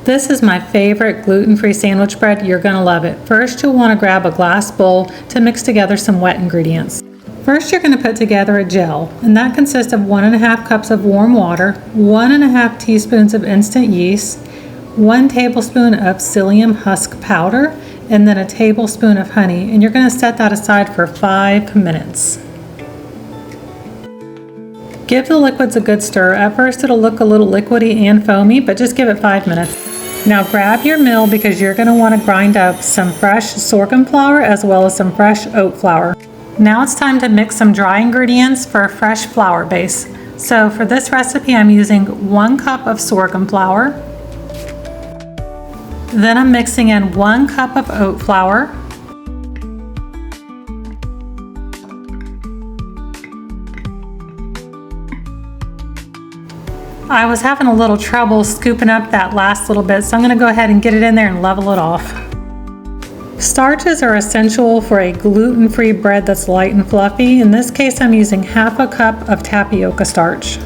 This is my favorite gluten-free sandwich bread. You're gonna love it. First, you'll wanna grab a glass bowl to mix together some wet ingredients. First, you're gonna put together a gel, and that consists of 1.5 cups of warm water, 1.5 teaspoons of instant yeast, 1 tablespoon of psyllium husk powder, and then a tablespoon of honey, and you're gonna set that aside for 5 minutes. Give the liquids a good stir. At first it'll look a little liquidy and foamy, but just give it 5 minutes. Now grab your mill because you're gonna wanna grind up some fresh sorghum flour as well as some fresh oat flour. Now it's time to mix some dry ingredients for a fresh flour base. So for this recipe I'm using 1 cup of sorghum flour. Then I'm mixing in 1 cup of oat flour. I was having a little trouble scooping up that last little bit, so I'm going to go ahead and get it in there and level it off. Starches are essential for a gluten-free bread that's light and fluffy. In this case, I'm using 1/2 cup of tapioca starch.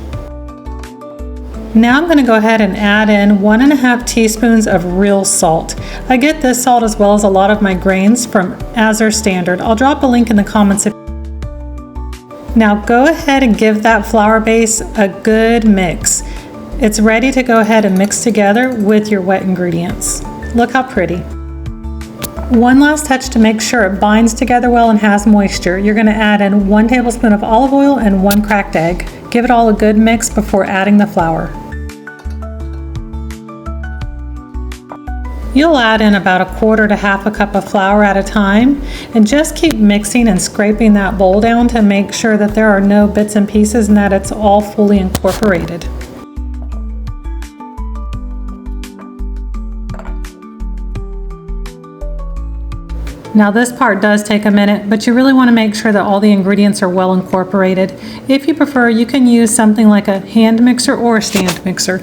Now I'm going to go ahead and add in 1.5 teaspoons of real salt. I get this salt as well as a lot of my grains from Azure Standard. I'll drop a link in the comments. Now go ahead and give that flour base a good mix. It's ready to go ahead and mix together with your wet ingredients. Look how pretty. One last touch to make sure it binds together well and has moisture. You're going to add in 1 tablespoon of olive oil and 1 cracked egg. Give it all a good mix before adding the flour. You'll add in about 1/4 to 1/2 cup of flour at a time, and just keep mixing and scraping that bowl down to make sure that there are no bits and pieces and that it's all fully incorporated. Now this part does take a minute, but you really want to make sure that all the ingredients are well incorporated. If you prefer, you can use something like a hand mixer or a stand mixer.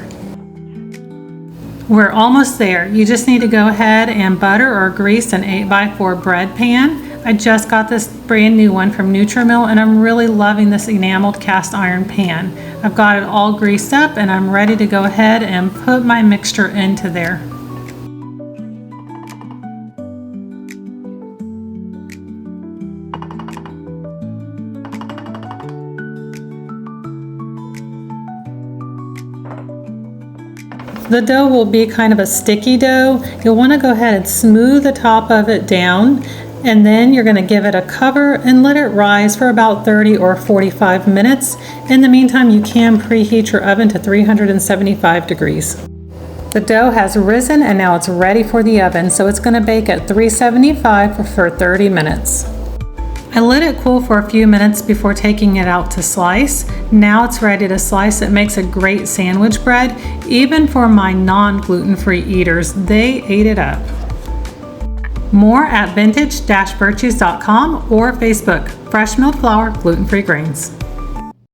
We're almost there. You just need to go ahead and butter or grease an 8x4 bread pan. I just got this brand new one from NutriMill and I'm really loving this enameled cast iron pan. I've got it all greased up and I'm ready to go ahead and put my mixture into there. The dough will be kind of a sticky dough. You'll want to go ahead and smooth the top of it down, and then you're going to give it a cover and let it rise for about 30 or 45 minutes. In the meantime, you can preheat your oven to 375 degrees. The dough has risen and now it's ready for the oven, so it's going to bake at 375 for 30 minutes. I let it cool for a few minutes before taking it out to slice. Now it's ready to slice. It makes a great sandwich bread. Even for my non-gluten-free eaters, they ate it up. More at vintage-virtues.com or Facebook. Fresh milled flour, gluten-free grains.